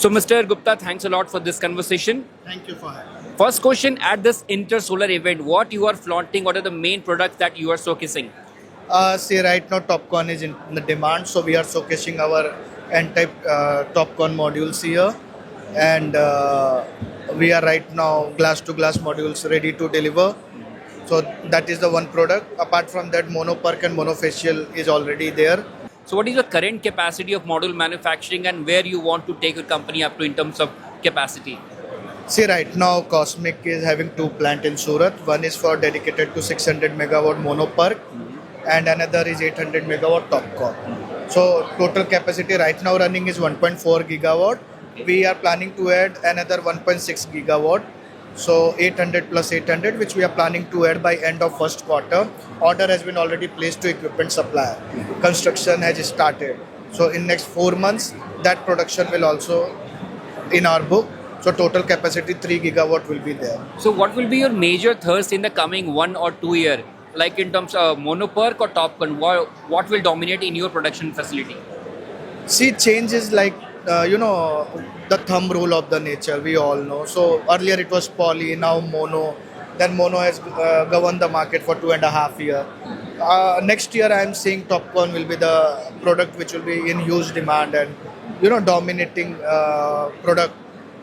So, Mr. Gupta, thanks a lot for this conversation. Thank you for having. First question, at this Intersolar event, what you are flaunting? What are the main products that you are showcasing? See, right now TopCon is in the demand, so we are showcasing our N-type TopCon modules here, and we are right now glass-to-glass modules ready to deliver. So that is the one product. Apart from that, monoperk and monofacial is already there. So, what is the current capacity of module manufacturing and where you want to take your company up to in terms of capacity? See, right now Cosmic is having two plants in Surat. One is for dedicated to 600 megawatt monoperk, and another is 800 megawatt TopCon. So total capacity right now running is 1.4 gigawatt. We are planning to add another 1.6 gigawatt. So 800 plus 800, which we are planning to add by end of first quarter. Order has been already placed to equipment supplier. Construction has started. So in next 4 months, that production will also in our book. So total capacity 3 gigawatt will be there. So, what will be your major thirst in the coming 1 or 2 year? Like in terms of monoperk or TopCon, what will dominate in your production facility? See, change is like, the thumb rule of the nature, we all know. So earlier it was poly, now mono. Then mono has governed the market for 2.5 years. Next year I am seeing TopCon will be the product which will be in huge demand and, dominating product.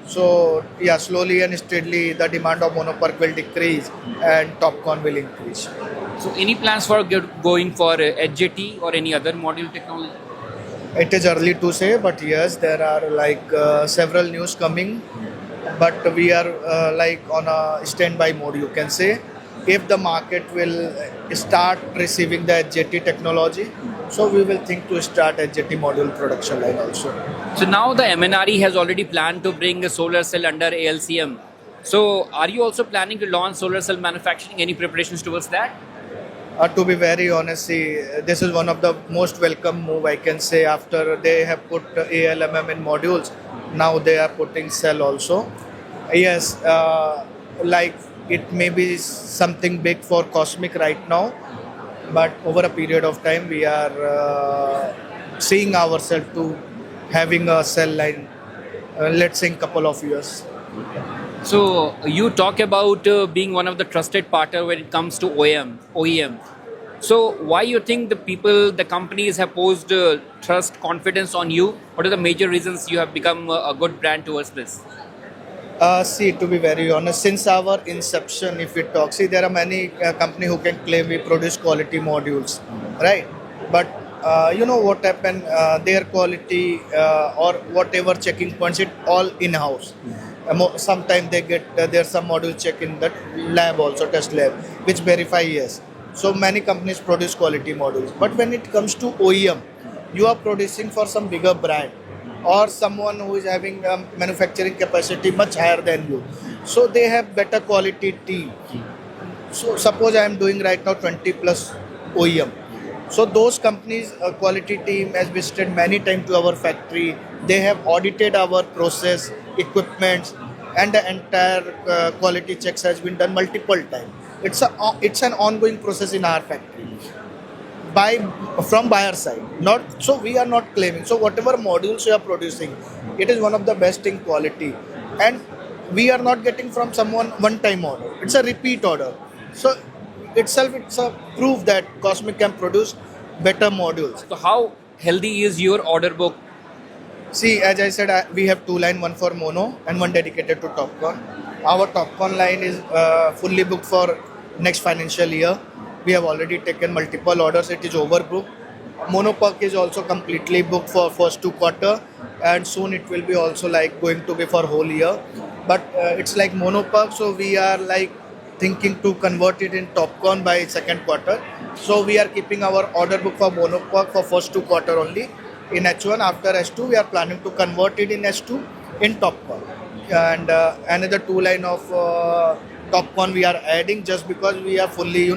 So yeah, slowly and steadily the demand of monoperk will decrease and TopCon will increase. So, any plans for going for HJT or any other module technology? It is early to say, but yes, there are like several news coming. But we are like on a standby mode, you can say. If the market will start receiving the HJT technology, so we will think to start HJT module production line also. So now the MNRE has already planned to bring a solar cell under ALCM. So are you also planning to launch solar cell manufacturing? Any preparations towards that? To be very honest, see, this is one of the most welcome move I can say after they have put ALMM in modules. Now they are putting cell also. Yes, like it may be something big for Cosmic right now, but over a period of time we are seeing ourselves to having a cell line. Let's say in couple of years. So you talk about being one of the trusted partner when it comes to OEM. So why you think the companies have posed trust, confidence on you? What are the major reasons you have become a good brand towards this? See, to be very honest, since our inception, if we talk, see, there are many companies who can claim we produce quality modules, right? But you know what happened? Their quality or whatever checking points, it all in-house. Sometimes they get there's some module check in that lab also, test lab, which verify yes. So many companies produce quality modules. But when it comes to OEM, you are producing for some bigger brand or someone who is having manufacturing capacity much higher than you. So they have better quality team. So suppose I am doing right now 20 plus OEM. So those companies, quality team has visited many times to our factory. They have audited our process, equipment, and the entire quality checks has been done multiple times. It's an ongoing process in our factory by from buyer side. Not so we are not claiming. So whatever modules we are producing, it is one of the best in quality, and we are not getting from someone one time order. It's a repeat order. So it's a proof that Cosmic can produce better modules. So how healthy is your order book? See, as I said, we have two line, one for mono and one dedicated to TopCon. Our TopCon line is fully booked for next financial year. We have already taken multiple orders. It is overbooked. Monoperk is also completely booked for first 2 quarter, and soon it will be also like going to be for whole year. But it's like monoperk, so we are like thinking to convert it in TopCon by second quarter. So we are keeping our order book for monoperk for first 2 quarter only. In H1, after H2, we are planning to convert it in H2 in TopCon. And another two line of TopCon we are adding just because we are fully,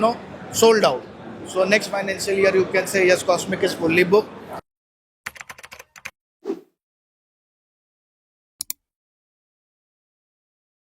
sold out. So next financial year, you can say yes, Cosmic is fully booked.